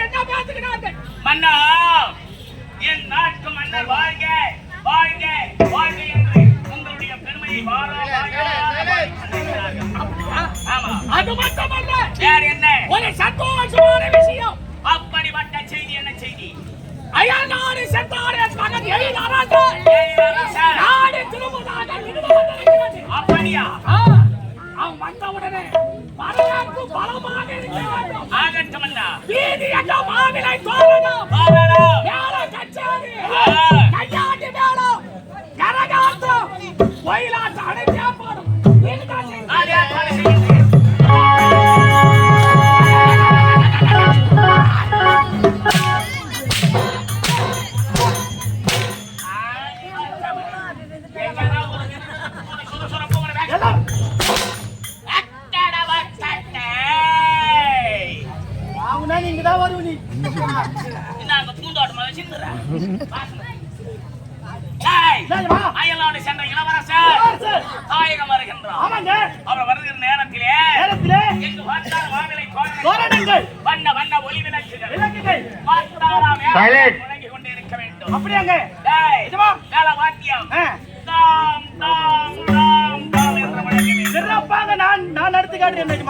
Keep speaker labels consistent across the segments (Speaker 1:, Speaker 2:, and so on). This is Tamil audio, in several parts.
Speaker 1: என்ன பேசுகிறார்கள்?
Speaker 2: மன்னா, என் நாட்டு மன்னர் வாழ்க வாழ்க வாழ்க என்று உங்களுடைய பெருமையை
Speaker 1: அது மட்டுமல்ல,
Speaker 2: வேற என்ன
Speaker 1: ஒரு சந்தோஷமான விஷயம்.
Speaker 2: அப்படிப்பட்ட செய்தி என்ன செய்தி?
Speaker 1: அயல் நாடு சென்றாரே மகன் எழிலரசன் நாடு திரும்புவதாக இருக்கிறது.
Speaker 2: அப்படியா?
Speaker 1: அவன் வந்தவுடனே வரவேற்பு பலமாக இருக்க வேண்டும்.
Speaker 2: ஆகட்டும் அண்ணா.
Speaker 1: வீதி என்ற மாவிலை தோரணம், மேல கச்சேரி, கையாட்டி மேளம், கரகாட்டம், ஒயிலாட்டம் அனைத்து ஏற்பாடும் நீங்கதான் வருவீ
Speaker 2: பூந்தோட்டமா அயல்நாடு சென்ற இளவரசர் தாயகம் வருகின்றார். அவர் வருகிற நேரத்திலே எங்கு பார்த்தால் வானிலை தோரணங்கள், வண்ண வண்ண ஒளி விளக்குகள் முழங்கிக் கொண்டு இருக்க வேண்டும்.
Speaker 1: அப்படியாங்க
Speaker 2: மேல வாத்தியம் தாம் தாம் தாம் தாம் என்று முழங்க
Speaker 1: சிறப்பாக நான் நடத்தி காட்டுறேன்.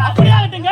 Speaker 2: அப்படியாகட்டுங்க.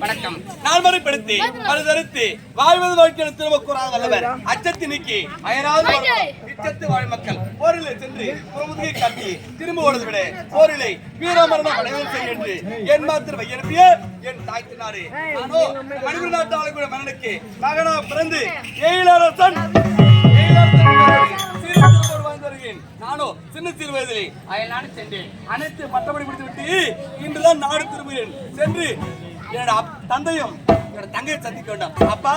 Speaker 3: வணக்கம். நால்வரைப்படுத்தி மறுதளித்து வாழ்வது வாழ்க்கை திருவக்கூறாக வல்லவர் அச்சத்தை நீக்கி அயராது இச்சத்து வாழ் மக்கள் போரிலே சென்று முதுகை காட்டி திரும்ப ஓடுது விட போரிலை வீரமரணம் அடைவது என்று என் மாத்திரம் எழுப்பிய என் தாய்த்தினாரே நானோ மணிபுரி நாட்டு ஆளுடைய மன்னனுக்கு மகனா பிறந்து எழிலரசன் நானோ சின்ன சிறு வயதிலே அயல் நாடு சென்றேன். அனைத்து பட்டப்படி முடித்து விட்டு இன்றுதான் நாடு திரும்புகிறேன். சென்று என்னோட தந்தையும் என்னோட தங்கையை சந்திக்க வேண்டாம். அப்பா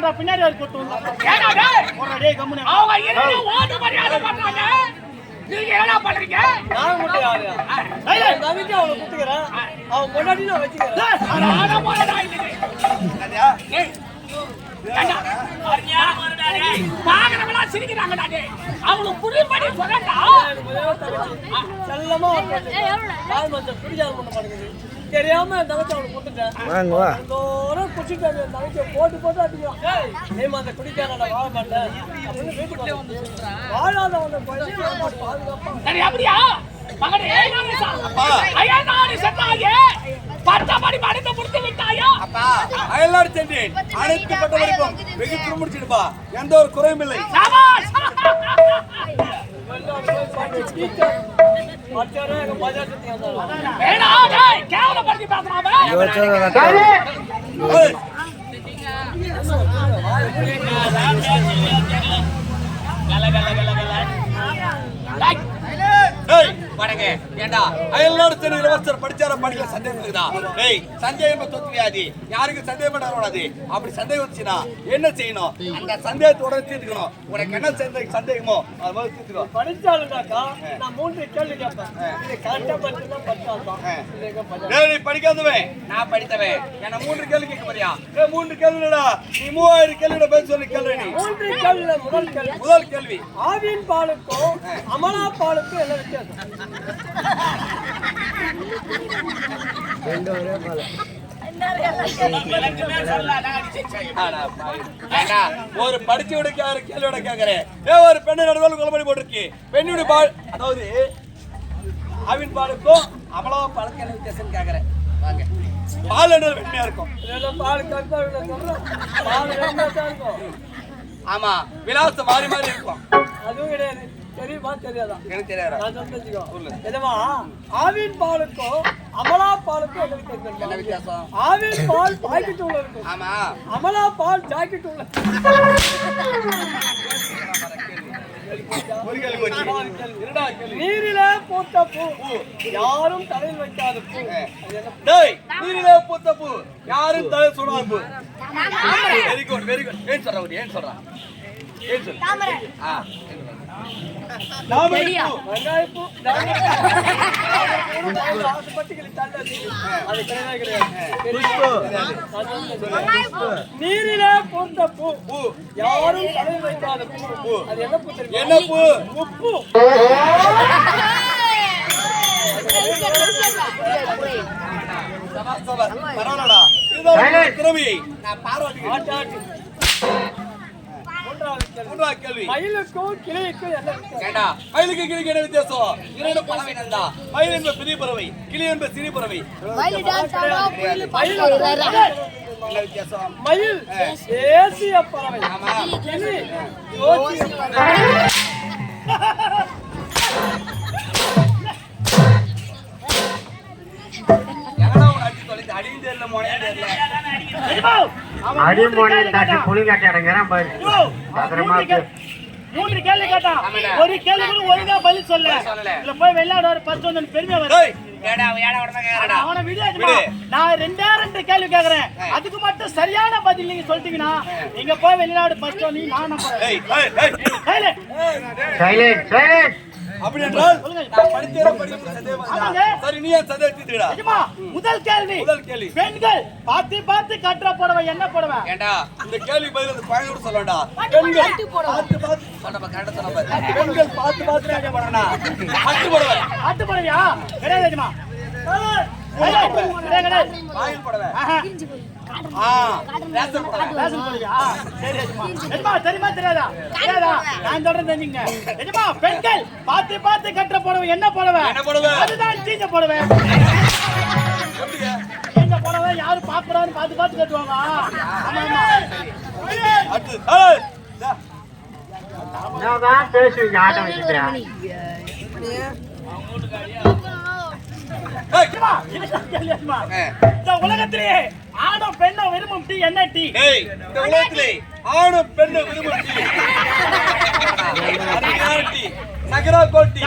Speaker 1: போடுறா பின்னாடி ஒரு கொட்டு வந்து
Speaker 2: ஏடா டேய்
Speaker 1: போடுறா டேய் கம்முனு
Speaker 2: அவங்க என்ன ஓட்டு மரியாதை பண்றாங்க நீங்க என்ன பண்றீங்க
Speaker 4: நான் மட்டும் யாரு
Speaker 1: ஏய்
Speaker 4: நம்பிக்கை அவளை குத்துக்கிறேன் அவன் பொண்டாட்டி நான் வச்சுக்கிறேன்
Speaker 2: ஆனா போறடா இன்னைக்கு ஏய் ஏடா அரியா வரடா டேய் பாக்குறவங்களா சிரிக்கிறாங்கடா டேய் அவங்களுக்கு புரியும்படி சொல்லடா
Speaker 4: செல்லமா கால் மச்சம் பிடிக்காத பண்ண மாட்டேங்குது தெரியாம தவச்சு அவனை குத்துட்டேன் தோறும் குடிச்சிட்டு தவச்ச போட்டு அடிக்கும் ஏமா அந்த குடிக்காத வாழ மாட்டேன் அப்படின்னு வீட்டுக்கு வாழாதவனை பாதுகாப்பா
Speaker 2: சரி அப்படியா மகனே ஐயா நான் செத்தாயே பட்டபடி மடிந்து முடித்து விட்டாயா
Speaker 3: அப்பா அயல்நாடு சென்றேன் அனைத்து பட்டவருக்கும் வெகு திரும்பிடுச்சிடுப்பா எந்த ஒரு குறையும் இல்லை
Speaker 2: சபாஷ் ஏடா டேய் கேவலப்படுத்தி பேசுறானே
Speaker 3: ஏய், ஏய், வணங்க ஏண்டா அயல்நாடு சென்று இளவரசர் படிச்சார படிக்க சந்தேகம் இருக்குதா ஏய் சந்தேகம் தொத்து வியாதி யாருக்கு சந்தேகம் பண்ணக்கூடாது அப்படி சந்தேகம் வந்துச்சுன்னா என்ன செய்யணும் அந்த சந்தேகத்தோட தீர்த்துக்கணும் உனக்கு என்ன சந்தேகமோ அது மாதிரி தீர்த்துக்கோ
Speaker 4: படிச்சாலும்னாக்கா நான் 3 கேள்வி கேட்பேன் இது கரெக்டா படிச்சுதான் படிச்சாலும்
Speaker 3: நீ படிக்காதவன் நான் படித்தவன் என்ன 3 கேள்வி கேட்க போறியா 3 கேள்விடா நீ 3000 கேள்வியோட பேச சொல்லி கேள்வி நீ
Speaker 4: 3 கேள்வியில
Speaker 3: முதல் கேள்வி
Speaker 4: ஆவின் பாலுக்கும் அமலா பாலுக்கும் என்ன வித்தியாசம்
Speaker 3: ஒரு படிச்சோட கேள்வியோட கேக்குறேன் ஒரு பெண்ணு நடுவில் கொலை போட்டிருக்கு பெண்ணுடைய பால் அதாவது ஆவின் பாலுக்கும் அமலா பாலுக்கும் என்ன வித்தியாசம் கேக்குறேன் வாங்க பால் என்ன வெண்மையா இருக்கும்
Speaker 4: பால் கருப்பா சொல்றேன் பால் வெண்மையா இருக்கும்
Speaker 3: ஆமா விலாசம் மாறி மாறி இருக்கும்
Speaker 4: அதுவும் கிடையாது தெரியுமா தெரியாதா
Speaker 3: எனக்கு தெரியாது
Speaker 4: நான் சொல்லிச்சுக்கோ என்னமா ஆவின் பாலுக்கும் அமலா பாலுக்கும் என்ன வித்தியாசம்
Speaker 3: என்ன வித்தியாசம்
Speaker 4: ஆவின் பால் பாக்கெட் உள்ள இருக்கும்
Speaker 3: ஆமா
Speaker 4: அமலா பால் ஜாக்கெட் உள்ள
Speaker 3: ஒரு கேள்வி இருடா கேள்வி
Speaker 4: நீரிலே பூத்த பூ யாரும் தலையில் வைக்காத பூ அது என்ன?
Speaker 3: டேய் நீரிலே பூத்த பூ யாரும் தலை சுடாத பூ வெரி குட் ஏன் சொல்றா ஏன் சொல்ற ஆ
Speaker 4: வெங்காயப்பூ ஆசைப்பட்டு அது கிடையாது நீரிலே பூத்த பூ யாரும் தலையில் வைக்காத பூ அது என்ன பூ தெரியுமா?
Speaker 3: என்ன பூ
Speaker 4: உப்பு
Speaker 3: பரவாயில்லடா இதுதான் திறமையை நான் பாராட்டுகிறேன்
Speaker 4: ஆட்டாட்டு
Speaker 3: மூன்றாவது கேள்வி
Speaker 4: மயிலுக்கும் கிளிக்கும் என்ன வித்தியாசம்?
Speaker 3: ஏண்டா மயிலுக்கு கிளிக்கு என்ன வித்தியாசம் இரண்டு பறவை நந்தா மயில் என்பது பெரிய பறவை கிளி என்பது சிறிய பறவை என்ன வித்தியாசம்
Speaker 4: மயில் தேசிய பறவை
Speaker 3: ஆமா
Speaker 4: கிளி யோசிய பறவை.
Speaker 3: எங்கடா உன் அடி தொலைச்சு அடியும் தெரியல மொனையும் தெரியல
Speaker 5: அடிமோனையில் தாட்டி புளி காட்டி அடங்கிறான் பாரு பத்திரமா இருக்கு.
Speaker 1: 3 கேள்வி கேட்டான் ஒரு கேள்வி கூட ஒழுங்கா பதில் சொல்ல இல்ல போய் விளையாட ஒரு 10 வந்து பெருமையா வரும்
Speaker 3: டேய் ஏடா ஏடா உடனே கேக்குறடா
Speaker 1: அவன விடு நான் ரெண்டு கேள்வி கேக்குறேன் அதுக்கு மட்டும் சரியான பதில் நீங்க சொல்லிட்டீங்கன்னா நீங்க போய் வெளிநாடு ஃபர்ஸ்ட் வந்து நான் நம்புறேன்
Speaker 3: ஏய் ஏய்
Speaker 5: சைலண்ட் சைலண்ட்
Speaker 3: அப்படி என்றால் நான் படிச்சேன் சந்தேகமா சரி நீ ஏன் சந்தேகத்திட்டடா
Speaker 1: நிஜமா முதல் கேள்வி பெண்கள் பார்த்து கற்ற புடவை என்ன புடவை
Speaker 3: ஏண்டா இந்த கேள்வி பதில் அந்த குழந்தையோட சொல்லடா பெண்கள் பார்த்து சொல்றப்ப கரெக்ட்டா சொல்றப்ப பெண்கள் பார்த்து என்ன பண்ணனா அட்டு
Speaker 1: புடவையா கிடையாது நிஜமா
Speaker 3: வாயில் புடவை ரேஷன்
Speaker 1: புடவையா சரி நிஜமா தெரியுமா தெரியாதா நான் சொல்றேன் தெரிஞ்சுங்க நிஜமா பெண்கள் பார்த்து கற்ற புடவை என்ன புடவை அதுதான் சீஞ்ச புடவை சீஞ்ச புடவை யாரும் பார்க்கறான்னு பார்த்து கட்டுவாங்க ஆமா
Speaker 3: அடுத்து
Speaker 5: நான் தான் பேசுவீங்க ஆட்டம் வச்சுக்கிறேன்
Speaker 1: இந்த உலகத்திலே ஆணும் பெண்ணும் விரும்பும் டீ என்ன டீ
Speaker 3: இந்த உலகத்திலே ஆணும் பெண்ணும் விரும்பும் டீ அது யார் டீ நகரா கோல்டி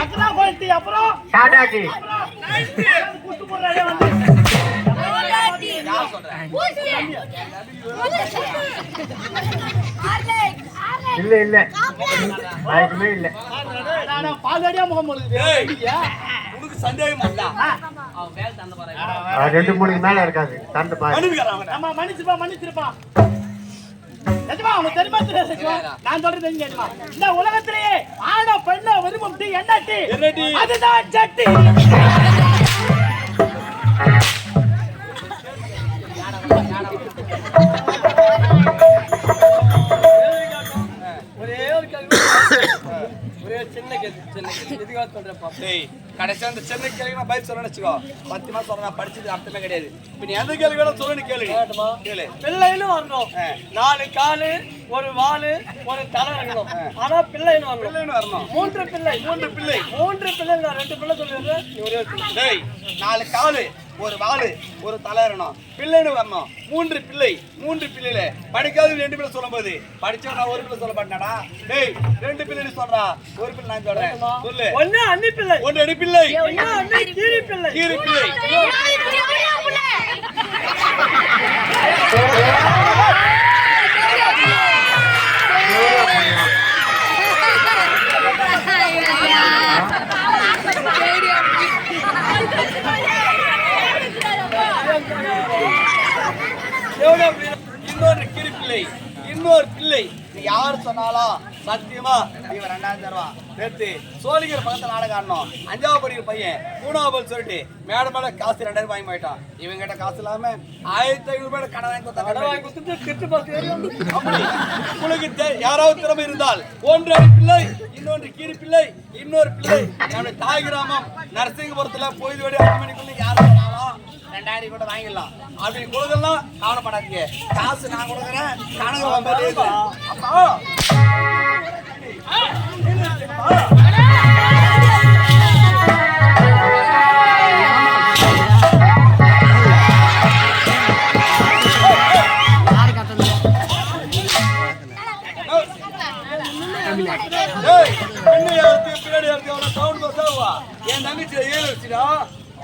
Speaker 1: டீ அப்புறம்
Speaker 5: டாடா டீ
Speaker 1: குத்து போடுறானே வந்து
Speaker 3: யார் சொல்றேன்
Speaker 5: இல்ல இல்ல அதுக்குமே இல்ல.
Speaker 1: பால்வாடியா முகம் பொழுது
Speaker 3: உனக்கு சந்தேகம் இல்ல
Speaker 5: அது 2-3 மேல இருக்காது தண்டு பாரு.
Speaker 1: நம்ம மன்னிச்சிருப்பா நிஜமா அவனுக்கு தெரியுமா தெரியாது நான் சொல்றது எங்க தெரியுமா இந்த உலகத்திலேயே ஆட பெண்ண விரும்பும் டீ என்ன டீ அதுதான் சட்டி
Speaker 4: ஒரே ஒரு கேள்வி ஒரே சின்ன கேள்வி எதுக்காக சொல்றப்பா
Speaker 3: கடைசியா அந்த சென்னை கேள்வி நான் பதில் சொல்ல வச்சுக்கோ 10 மாசம் சொல்றேன் படிச்சது அர்த்தமே கிடையாது இப்ப நீ எந்த கேள்வி வேணும் சொல்லு கேளு கேளு
Speaker 4: பிள்ளைன்னு வரணும் 4 காலு ஒரு வாலு ஒரு தலை இருக்கணும் ஆனா பிள்ளைன்னு வரணும் 3 பிள்ளை 3 பிள்ளை நான் 2 பிள்ளை சொல்லிடுறேன் நீ ஒரே
Speaker 3: டேய் 4 காலு ஒரு வாலு ஒரு தலை இருக்கணும் பிள்ளைன்னு வரணும் 3 பிள்ளைல படிக்காத 2 பிள்ளை சொல்லும்போது படிச்சா நான் ஒரு பிள்ளை சொல்ல மாட்டேனா டேய் 2 பிள்ளைன்னு சொல்றா ஒரு பிள்ளை நான் சொல்றேன் சொல்லு
Speaker 4: ஒண்ணு அண்ணி பிள்ளை
Speaker 3: ஒண்ணு அடி பிள்ளை
Speaker 4: ஒண்ணு அண்ணி கீரி பிள்ளை இன்னொரு பிள்ளை யாரு சொன்னாலும் சத்தியமா இவன் 2000 தருவான் நேத்து சோழிகர் பக்கத்துல நாடகம் ஆடணும் 5வது படிக்கிற பையன் 3வது சொல்லிட்டு மேல காசு 2000 வாங்கி போயிட்டான் இவன் கிட்ட காசு இல்லாம 1500 ரூபாய் கடன் வாங்கி கொடுத்துட்டு திட்டு பார்த்து உங்களுக்கு யாராவது திறமை இருந்தால் ஒன்று பிள்ளை இன்னொன்று கீரி பிள்ளை இன்னொரு பிள்ளை நம்முடைய தாய் கிராமம் நரசிங்கபுரத்துல பொய்துவடி 8 மணிக்குள்ள யாரும் 2000 கூட வாங்கிடலாம் அப்படி கொடுக்கலாம் கவலைப்படாதீங்க காசு நான் கொடுக்குறேன் கணக்கு அப்பா என் தங்கச்சி 7 வச்சுடா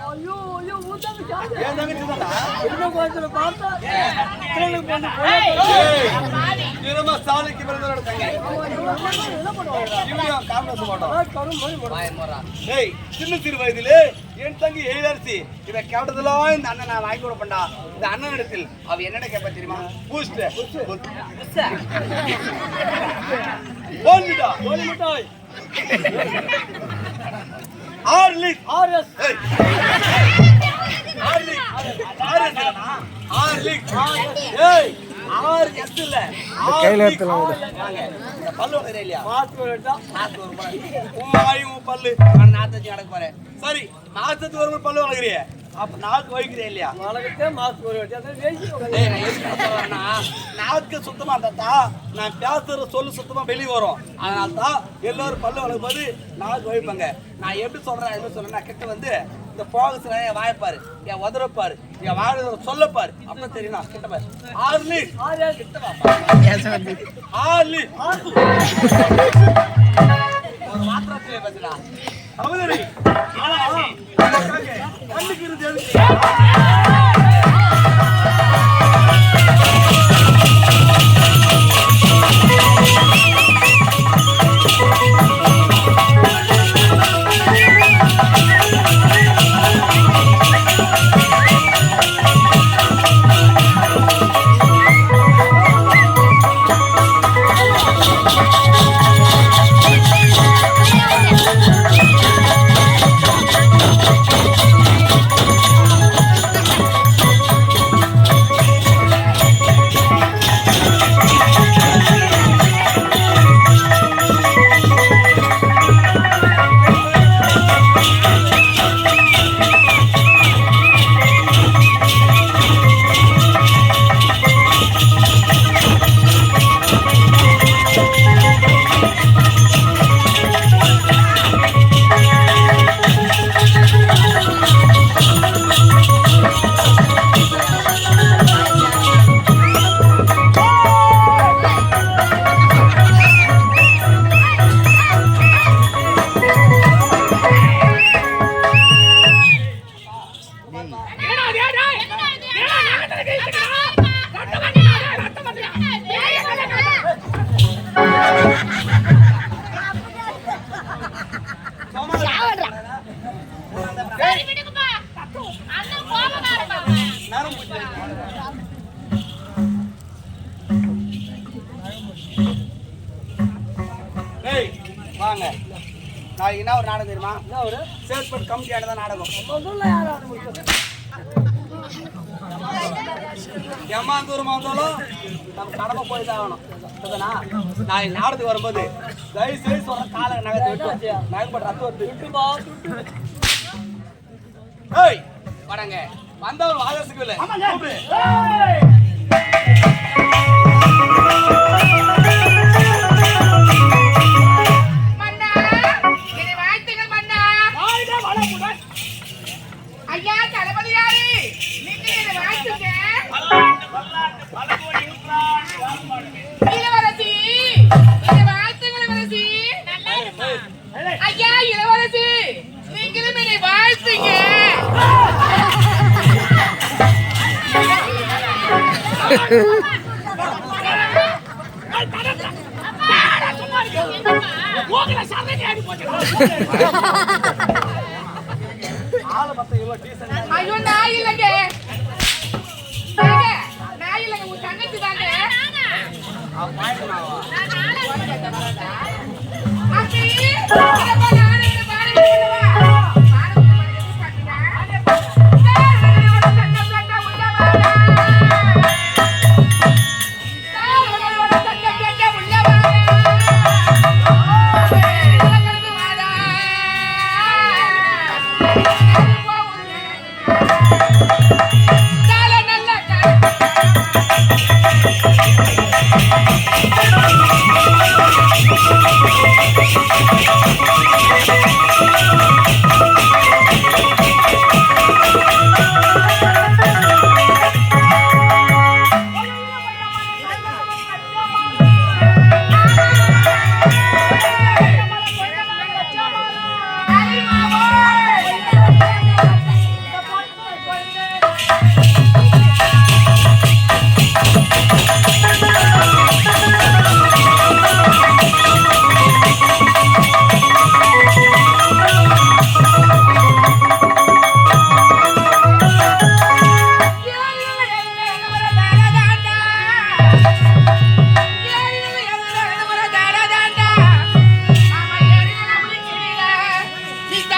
Speaker 4: ஐயோ ஐயோ ஊத்தாங்க சார்
Speaker 3: என் தங்கச்சி தானா
Speaker 4: இன்னும் கொஞ்சம் பார்த்தா ட்ரெயினுக்கு போந்து
Speaker 3: திரும்ப சாலைக்கு பிறந்தவரோட தங்க இவங்க காமெடி மாட்டோம் டேய் சிறு வயதிலே என் தங்கி எழிலரசி இதை கேட்டதெல்லாம் இந்த அண்ணன் நான் வாங்கி கொடுப்பேன்டா இந்த அண்ணன் இடத்தில் அவ என்னென்ன கேட்பா தெரியுமா பூஸ்ட் போன்விட்டா
Speaker 4: மிட்டாய்
Speaker 3: ஆர்லிக்
Speaker 4: ஆர்எஸ்
Speaker 3: ஏய் ஆர்எஸ் இல்ல கையில எடுத்துலாம் பல்லு வரைய இல்லையா
Speaker 4: மாஸ்க் வரட்டா
Speaker 3: மாஸ்க் வர உம்மாயும் பல்லு நான் நாத்தச்சி நடக்க போறேன் சரி மாசத்துக்கு ஒரு பல்லு வளர்க்கறியே அப்ப நாக்கு வைக்கிறே இல்லையா
Speaker 4: வளர்க்கதே மாஸ்க் வரட்டா அதை வேசி
Speaker 3: டேய் நான் எதுக்கு சொல்றேன்னா நாக்கு சுத்தமா இருந்தா நான் பேசுற சொல்லு சுத்தமா வெளிய வரும் அதனால தான் எல்லாரும் பல்லு வளர்க்கும்போது நாக்கு வைப்பாங்க நான் எப்படி சொல்றேன் எப்படி சொல்றேன்னா கிட்ட வந்து இந்த போகஸ்ல என் வாயப்பாரு என் உதறப்பாரு என் வாழ சொல்லப்பாரு அப்ப தெரியுமா கிட்ட பாரு ஆர்லி கிட்ட வாப்பா ஆர்லி ஒரு மாத்திரத்திலே பேசுடா அவதரி கண்ணுக்கு இருந்து என்ன ஒரு நாடகம் தெரியுமா?
Speaker 4: என்ன ஒரு
Speaker 3: சேல்ஸ்மேன் கமிட்டியான தான் நாடகம்.
Speaker 4: முதல்ல யாரும் ஆரம்பிச்சது?
Speaker 3: ஏமாந்தூரமா இருந்தாலும் நம்ம கடமை போய் தான் ஆகணும். நாளைக்கு நாடகத்துக்கு வரும்போது தயவு செய்து சொல்ற காலை நகத்தை விட்டு நகப்பட்ட ரத்தம் வருது.
Speaker 4: விட்டுப்பா, விட்டு.
Speaker 3: ஏய் வடங்க வந்தவன் வாதத்துக்கு இல்லை.
Speaker 1: ஆமாங்க.
Speaker 6: மன்னா, என்னை வாழ்த்துங்கள் மன்னா.
Speaker 1: வாழ்க வளமுடன்.
Speaker 6: ஐயா தளபதியாரே, நீங்கள் என்னை வாழ்த்துங்க.
Speaker 2: பல்லாண்டு பல கோடி நூற்றாண்டு வாழ்வாடுங்க.
Speaker 6: இளவரசி, என்னை வாழ்த்துங்கள் இளவரசி. ஐயா இளவரசி, நீங்களும் என்னை வாழ்த்துங்க. ஐயோ நான் இல்லைங்க, நான் இல்லைங்க, உங்க தங்கச்சி தாங்க. அத்தி, இதப்பா நானே இந்த பாடலை சொல்லவா? பாடலை பாடுங்க. சட்டம் சட்டம் உள்ளவாடா. சட்டம் சட்டம் உள்ளவாடா. கலந்து வாடா. கால நல்ல கால. நீ